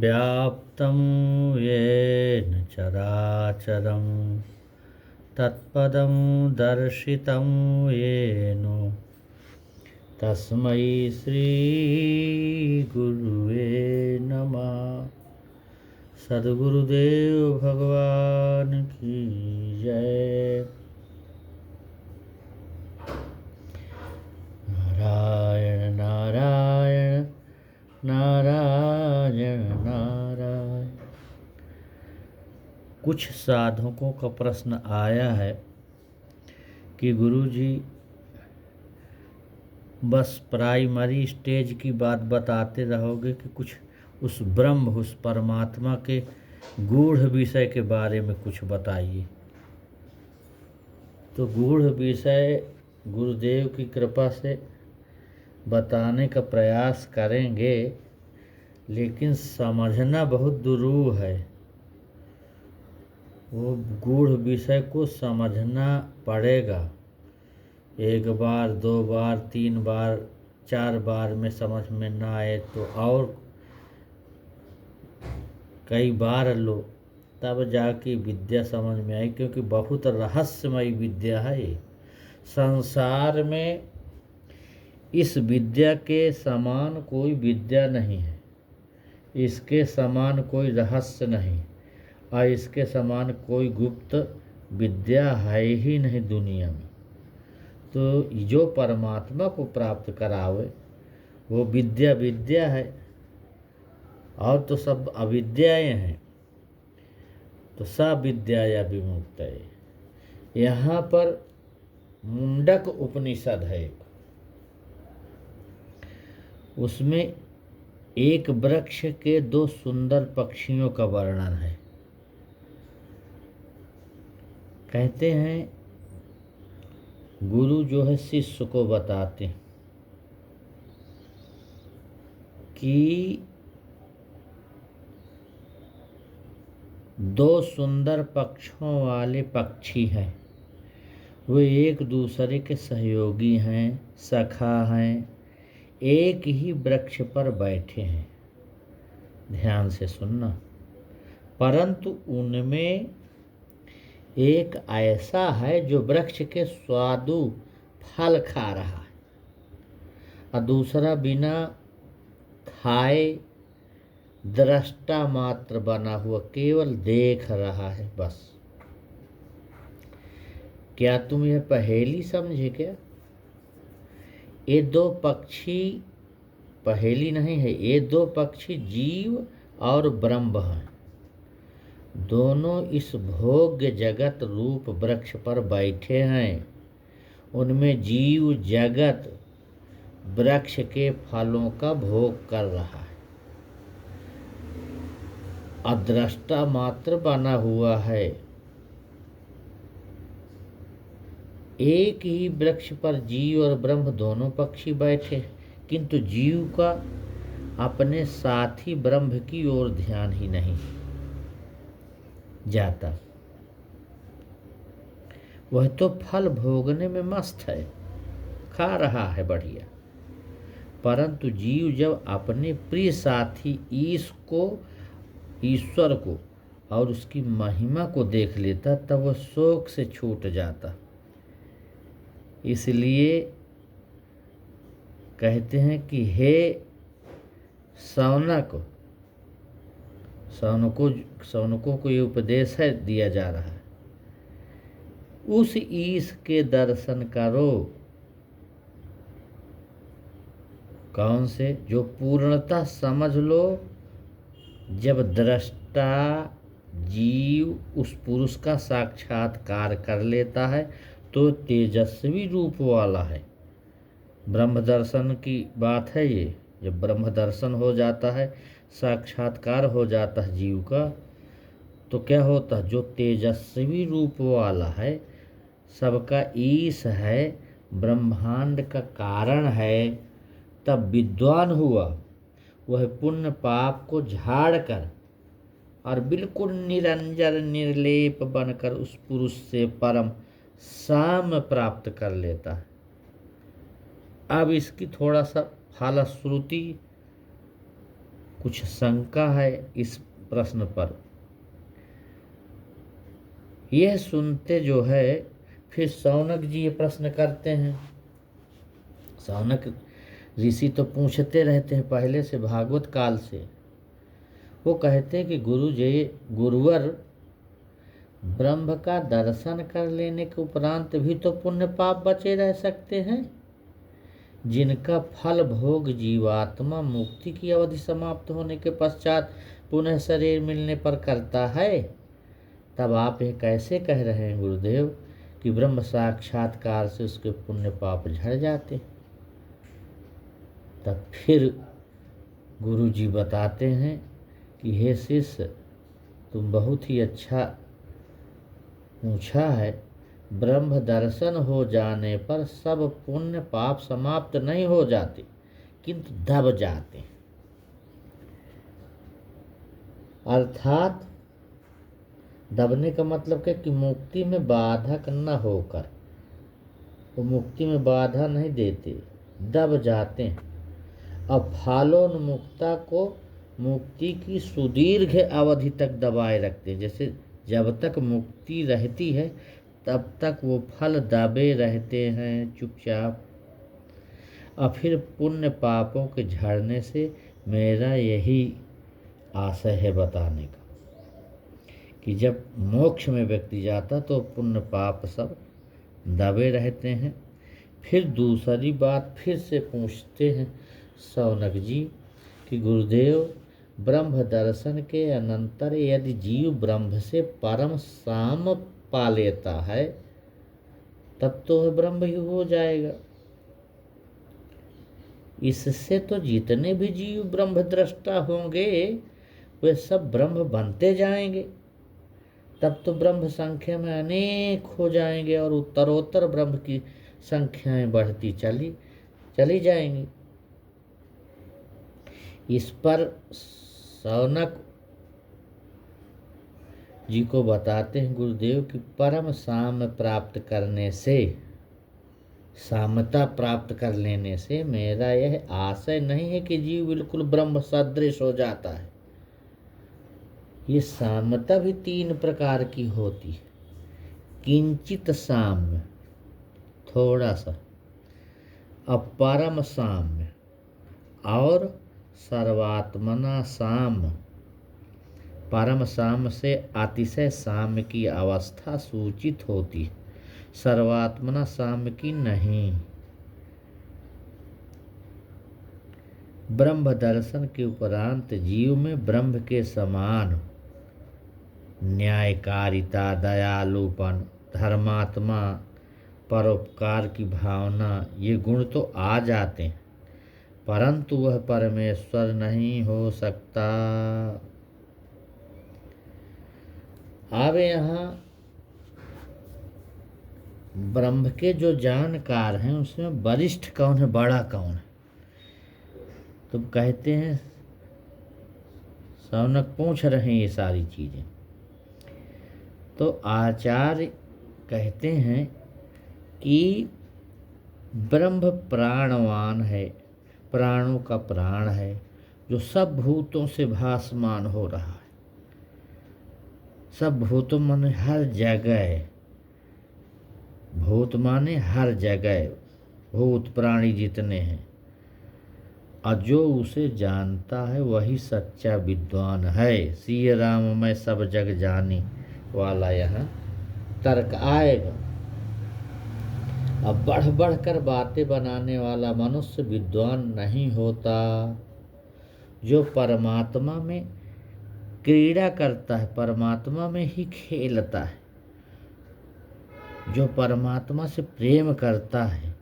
व्याप्तं येन चराचरं तत्पदं दर्शितं येन तस्मै श्रीगुरुवे नमः। सद्गुरुदेव भगवान की जय। नारायण नारायण नारायण नारायण। कुछ साधकों का प्रश्न आया है कि गुरुजी बस प्राइमरी स्टेज की बात बताते रहोगे कि कुछ उस ब्रह्म, उस परमात्मा के गूढ़ विषय के बारे में कुछ बताइए। तो गूढ़ विषय गुरुदेव की कृपा से बताने का प्रयास करेंगे, लेकिन समझना बहुत दुरूह है। वो गूढ़ विषय को समझना पड़ेगा। एक बार, दो बार, तीन बार, चार बार में समझ में ना आए तो और कई बार लो, तब जाके विद्या समझ में आई, क्योंकि बहुत रहस्यमयी विद्या है ये। संसार में इस विद्या के समान कोई विद्या नहीं है, इसके समान कोई रहस्य नहीं, और इसके समान कोई गुप्त विद्या है ही नहीं दुनिया में। तो जो परमात्मा को प्राप्त करावे वो विद्या विद्या है, और तो सब अविद्याएं हैं। तो सा विद्याया विमुक्त है। यहाँ पर मुंडक उपनिषद है, उसमें एक वृक्ष के दो सुंदर पक्षियों का वर्णन है। कहते हैं गुरु जो है शिष्य को बताते हैं कि दो सुंदर पक्षों वाले पक्षी हैं, वे एक दूसरे के सहयोगी हैं, सखा हैं, एक ही वृक्ष पर बैठे हैं। ध्यान से सुनना। परंतु उनमें एक ऐसा है जो वृक्ष के स्वादु फल खा रहा है, और दूसरा बिना खाए दृष्टा मात्र बना हुआ केवल देख रहा है बस। क्या तुम यह पहेली समझे क्या? ये दो पक्षी पहेली नहीं है, ये दो पक्षी जीव और ब्रह्म हैं। दोनों इस भोग्य जगत रूप वृक्ष पर बैठे हैं। उनमें जीव जगत वृक्ष के फलों का भोग कर रहा है, अदृष्टा मात्र बना हुआ है। एक ही वृक्ष पर जीव और ब्रह्म दोनों पक्षी बैठे, किंतु जीव का अपने साथी ब्रह्म की ओर ध्यान ही नहीं जाता। वह तो फल भोगने में मस्त है, खा रहा है बढ़िया। परंतु जीव जब अपने प्रिय साथी ईश्वर को और उसकी महिमा को देख लेता, तब वह शोक से छूट जाता। इसलिए कहते हैं कि हे सौनकों को ये उपदेश है दिया जा रहा है, उस ईश के दर्शन करो। कौन से? जो पूर्णतः समझ लो, जब दृष्टा जीव उस पुरुष का साक्षात्कार कर लेता है तो तेजस्वी रूप वाला है। ब्रह्म दर्शन की बात है ये। जब ब्रह्म दर्शन हो जाता है, साक्षात्कार हो जाता है जीव का, तो क्या होता है? जो तेजस्वी रूप वाला है, सबका ईश है, ब्रह्मांड का कारण है, तब विद्वान हुआ। वह पुण्य पाप को झाड़ कर और बिल्कुल निरंजन निर्लेप बनकर उस पुरुष से परम साम प्राप्त कर लेता है। अब इसकी थोड़ा सा फलश्रुति कुछ शंका है इस प्रश्न पर। यह सुनते जो है फिर शौनक जी ये प्रश्न करते हैं। शौनक ऋषि तो पूछते रहते हैं पहले से, भागवत काल से। वो कहते हैं कि गुरुवर, ब्रह्म का दर्शन कर लेने के उपरांत भी तो पुण्य पाप बचे रह सकते हैं, जिनका फल भोग जीवात्मा मुक्ति की अवधि समाप्त होने के पश्चात पुनः शरीर मिलने पर करता है। तब आप यह कैसे कह रहे हैं गुरुदेव कि ब्रह्म साक्षात्कार से उसके पुण्य पाप झड़ जाते? तब फिर गुरु जी बताते हैं कि हे शिष्य, तुम बहुत ही अच्छा पूछा है। ब्रह्म दर्शन हो जाने पर सब पुण्य पाप समाप्त नहीं हो जाते, किंतु दब जाते। अर्थात दबने का मतलब क्या कि मुक्ति में बाधक न होकर, वो मुक्ति में बाधा नहीं देते, दब जाते हैं। अब फालोन्मुक्ता को मुक्ति की सुदीर्घ अवधि तक दबाए रखते हैं। जैसे जब तक मुक्ति रहती है तब तक वो फल दबे रहते हैं चुपचाप। और फिर पुण्य पापों के झड़ने से मेरा यही आशय है बताने का कि जब मोक्ष में व्यक्ति जाता तो पुण्य पाप सब दबे रहते हैं। फिर दूसरी बात फिर से पूछते हैं शौनक जी कि गुरुदेव, ब्रह्म दर्शन के अनंतर यदि जीव ब्रह्म से परम साम पा लेता है तब तो वह ब्रह्म ही हो जाएगा। इससे तो जितने भी जीव ब्रह्म दृष्टा होंगे वे सब ब्रह्म बनते जाएंगे। तब तो ब्रह्म संख्या में अनेक हो जाएंगे और उत्तरोत्तर ब्रह्म की संख्याएं बढ़ती चली जाएंगी। इस पर शौनक जी को बताते हैं गुरुदेव कि परम साम प्राप्त करने से, सामता प्राप्त कर लेने से मेरा यह आशय नहीं है कि जीव बिल्कुल ब्रह्म सदृश हो जाता है। ये सामता भी 3 प्रकार की होती है। किंचित साम्य, थोड़ा सा, अपरम साम्य और सर्वात्मना साम्य। परम साम्य से अतिशय साम्य की अवस्था सूचित होती है, सर्वात्मना साम्य की नहीं। ब्रह्म दर्शन के उपरांत जीव में ब्रह्म के समान न्यायकारिता, दयालुपन, धर्मात्मा, परोपकार की भावना, ये गुण तो आ जाते हैं, परंतु वह परमेश्वर नहीं हो सकता। अब यहाँ ब्रह्म के जो जानकार हैं उसमें वरिष्ठ कौन है, बड़ा कौन है? तो कहते हैं, शौनक पूछ रहे हैं ये सारी चीजें, तो आचार्य कहते हैं कि ब्रह्म प्राणवान है, प्राणों का प्राण है, जो सब भूतों से भासमान हो रहा है। सब भूतों माने हर जगह, भूत माने हर जगह, भूत प्राणी जितने हैं। और जो उसे जानता है वही सच्चा विद्वान है। सिय राम मैं सब जग जानी वाला यहाँ तर्क आएगा। अब बढ़ बढ़ कर बातें बनाने वाला मनुष्य विद्वान नहीं होता। जो परमात्मा में क्रीड़ा करता है, परमात्मा में ही खेलता है, जो परमात्मा से प्रेम करता है,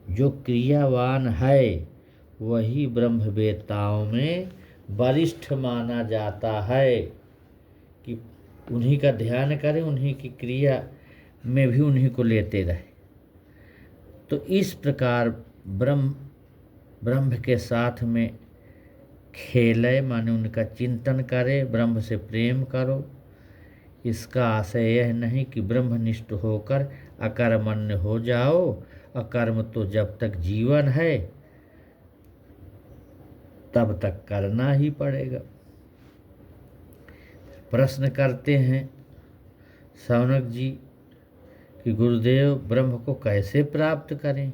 जो क्रियावान है, वही ब्रह्मवेत्ताओं में वरिष्ठ माना जाता है कि उन्हीं का ध्यान करें, उन्हीं की क्रिया में भी उन्हीं को लेते रहे। तो इस प्रकार ब्रह्म के साथ में खेले, माने उनका चिंतन करे, ब्रह्म से प्रेम करो। इसका आशय यह नहीं कि ब्रह्मनिष्ठ होकर अकर्मण्य हो जाओ। अकर्म तो जब तक जीवन है तब तक करना ही पड़ेगा। प्रश्न करते हैं शौनक जी कि गुरुदेव ब्रह्म को कैसे प्राप्त करें।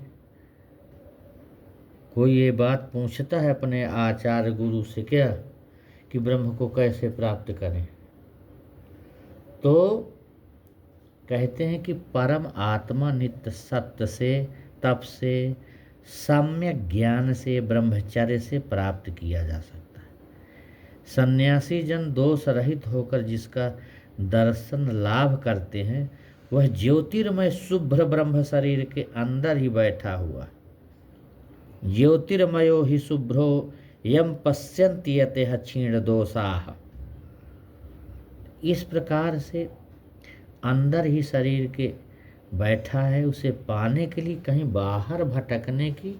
कोई ये बात पूछता है अपने आचार्य गुरु से क्या कि ब्रह्म को कैसे प्राप्त करें, तो कहते हैं कि परम आत्मा नित्य सत्य से, तप से, सम्यक ज्ञान से, ब्रह्मचर्य से प्राप्त किया जा सकता है। सन्यासी जन दोष रहित होकर जिसका दर्शन लाभ करते हैं वह ज्योतिर्मय शुभ्र ब्रह्म शरीर के अंदर ही बैठा हुआ। ज्योतिर्मयो ही शुभ्रो यम पश्यन्ति यतेह क्षीण दोषाः। इस प्रकार से अंदर ही शरीर के बैठा है, उसे पाने के लिए कहीं बाहर भटकने की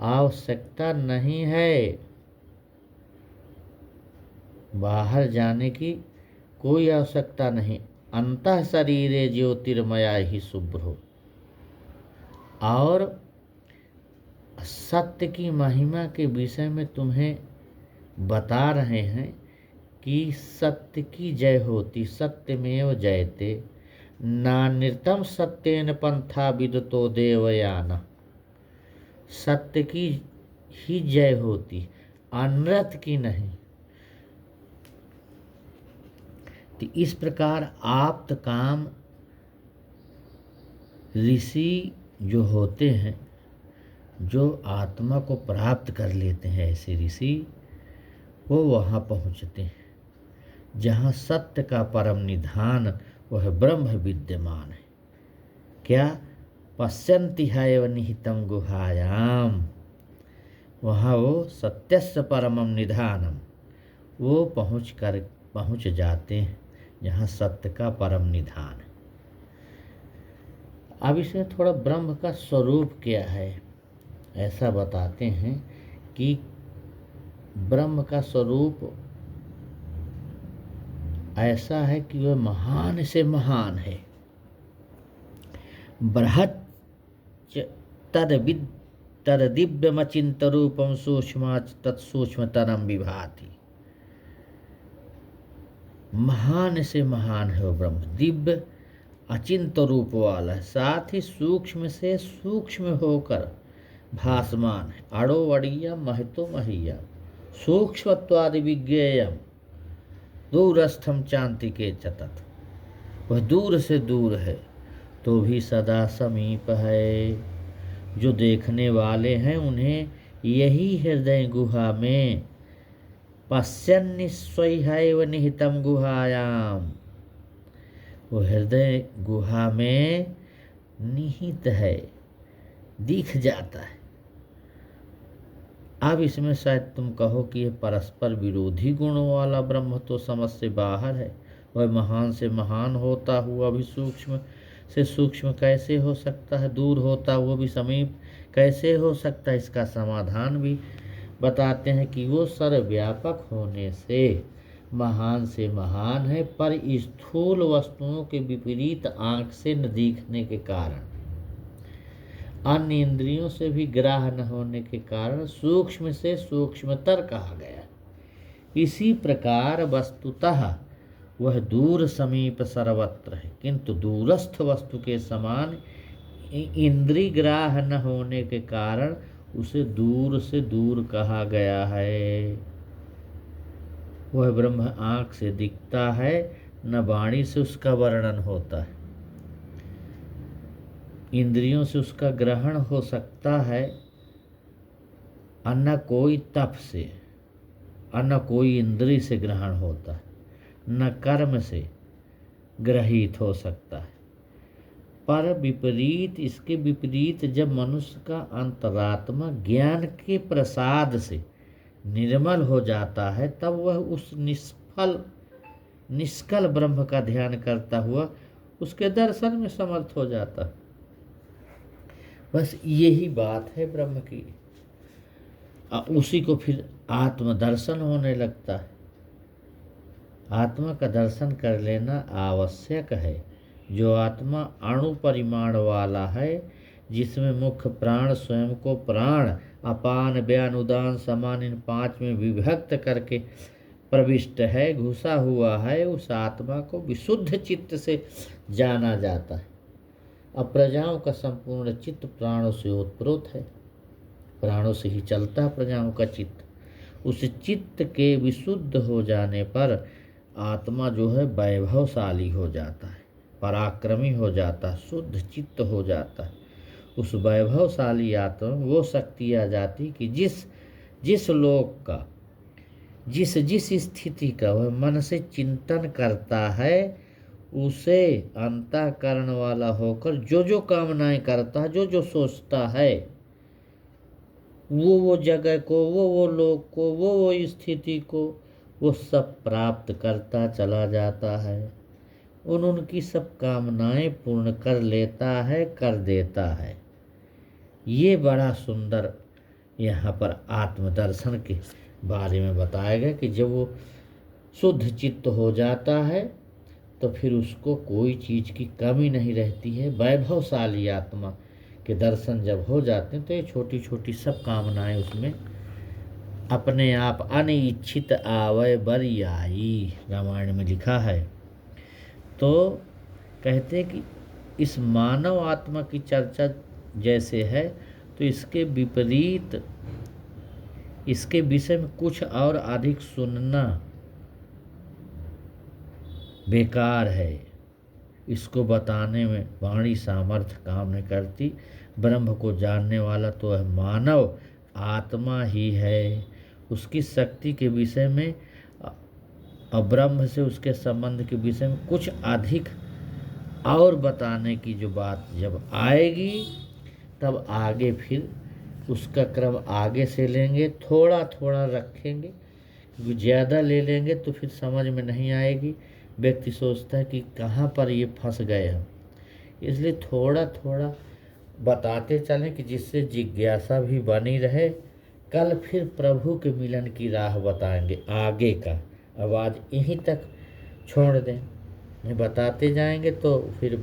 आवश्यकता नहीं है, बाहर जाने की कोई आवश्यकता नहीं। अंतः शरीरे ज्योतिर्मया ही शुभ्रो। और सत्य की महिमा के विषय में तुम्हें बता रहे हैं कि सत्य की जय होती, सत्यमेव जयते, नान्यतम सत्येन पंथा विदतो देवयान। सत्य की ही जय होती, अनर्थ की नहीं। तो इस प्रकार आप्त काम ऋषि जो होते हैं, जो आत्मा को प्राप्त कर लेते हैं, ऐसे ऋषि वो वहाँ पहुँचते हैं जहाँ सत्य का परम निधान वह ब्रह्म विद्यमान है। क्या? पश्यन्ति हैव निहितं गुहायाम। वहाँ वो सत्यस्य परमम निधानम, वो पहुँच जाते हैं जहाँ सत्य का परम निधान है। अब इसमें थोड़ा ब्रह्म का स्वरूप क्या है ऐसा बताते हैं कि ब्रह्म का स्वरूप ऐसा है कि वह महान से महान है। बृहत् तद्दिव्यमचिन्त्य रूपम सूक्ष्माच् तत्सूक्ष्मतरम विभाति। महान से महान है वो ब्रह्म, दिव्य अचिंत्य रूप वाला है, साथ ही सूक्ष्म से सूक्ष्म होकर भासमान है। अड़ो अड़िया महतो महिया सूक्ष्मत्वादि विज्ञेयम दूरस्थम चांतिके चतत। वह दूर से दूर है तो भी सदा समीप है। जो देखने वाले हैं उन्हें यही हृदय गुहा में पश्यन्निस्वैहैव निहितं गुहायाम, वो हृदय गुहा में निहित है, दिख जाता है। अब इसमें शायद तुम कहो कि यह परस्पर विरोधी गुणों वाला ब्रह्म तो समझ से बाहर है, वह महान से महान होता हुआ भी सूक्ष्म से सूक्ष्म कैसे हो सकता है, दूर होता हुआ भी समीप कैसे हो सकता है। इसका समाधान भी बताते हैं कि वो सर्वव्यापक होने से महान से महान है, पर स्थूल वस्तुओं के विपरीत आँख से न दिखने के कारण, अन्य इंद्रियों से भी ग्राह्य न होने के कारण सूक्ष्म से सूक्ष्मतर कहा गया। इसी प्रकार वस्तुतः वह दूर समीप सर्वत्र है, किंतु दूरस्थ वस्तु के समान इंद्रिय ग्राह्य न होने के कारण उसे दूर से दूर कहा गया है। वह ब्रह्म आँख से दिखता है, न वाणी से उसका वर्णन होता है, इंद्रियों से उसका ग्रहण हो सकता है, न कोई तप से, न कोई इंद्रिय से ग्रहण होता है, न कर्म से ग्रहित हो सकता है। पर विपरीत, इसके विपरीत जब मनुष्य का अंतरात्मा ज्ञान के प्रसाद से निर्मल हो जाता है, तब वह उस निष्कल ब्रह्म का ध्यान करता हुआ उसके दर्शन में समर्थ हो जाता है। बस यही बात है ब्रह्म की। उसी को फिर आत्मदर्शन होने लगता है। आत्मा का दर्शन कर लेना आवश्यक है। जो आत्मा अणु परिमाण वाला है, जिसमें मुख्य प्राण स्वयं को प्राण अपान व्यान उदान समान इन 5 में विभक्त करके प्रविष्ट है, घुसा हुआ है, उस आत्मा को विशुद्ध चित्त से जाना जाता है। अब प्रजाओं का संपूर्ण चित्त प्राणों से ओतप्रोत है, प्राणों से ही चलता है प्रजाओं का चित्त। उस चित्त के विशुद्ध हो जाने पर आत्मा जो है वैभवशाली हो जाता है, पराक्रमी हो जाता है, शुद्ध चित्त हो जाता है। उस वैभवशाली आत्मा वो शक्ति आ जाती कि जिस जिस लोक का, जिस जिस स्थिति का वह मन से चिंतन करता है, उसे अंतःकरण वाला होकर जो जो कामनाएं करता है, जो जो सोचता है, वो जगह को, वो लोक को, वो स्थिति को, वो सब प्राप्त करता चला जाता है। उनकी सब कामनाएं पूर्ण कर लेता है, कर देता है। ये बड़ा सुंदर यहाँ पर आत्मदर्शन के बारे में बताया गया कि जब वो शुद्ध चित्त हो जाता है तो फिर उसको कोई चीज़ की कमी नहीं रहती है। वैभवशाली आत्मा के दर्शन जब हो जाते हैं तो ये छोटी छोटी सब कामनाएं उसमें अपने आप अनिच्छित आवे बरी आई, रामायण में लिखा है। तो कहते हैं कि इस मानव आत्मा की चर्चा जैसे है तो इसके विपरीत, इसके विषय में कुछ और अधिक सुनना बेकार है। इसको बताने में वाणी सामर्थ्य काम नहीं करती। ब्रह्म को जानने वाला तो है मानव आत्मा ही है। उसकी शक्ति के विषय में और ब्रह्म से उसके संबंध के विषय में कुछ अधिक और बताने की जो बात जब आएगी तब आगे फिर उसका क्रम आगे से लेंगे, थोड़ा थोड़ा रखेंगे, क्योंकि ज़्यादा ले लेंगे तो फिर समझ में नहीं आएगी। व्यक्ति सोचता है कि कहाँ पर ये फंस गए हम, इसलिए थोड़ा थोड़ा बताते चलें कि जिससे जिज्ञासा भी बनी रहे। कल फिर प्रभु के मिलन की राह बताएंगे आगे का। अब आज यहीं तक छोड़ दें, ये बताते जाएंगे तो फिर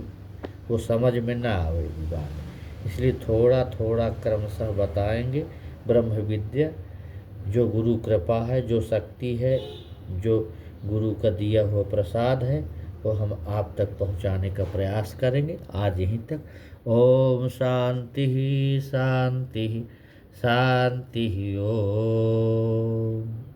वो समझ में ना आएगी बात, इसलिए थोड़ा थोड़ा क्रमशः बताएंगे। ब्रह्म विद्या जो गुरु कृपा है, जो शक्ति है, जो गुरु का दिया हुआ प्रसाद है, वो हम आप तक पहुंचाने का प्रयास करेंगे। आज यहीं तक। ओम शांति शांति शांति ओम।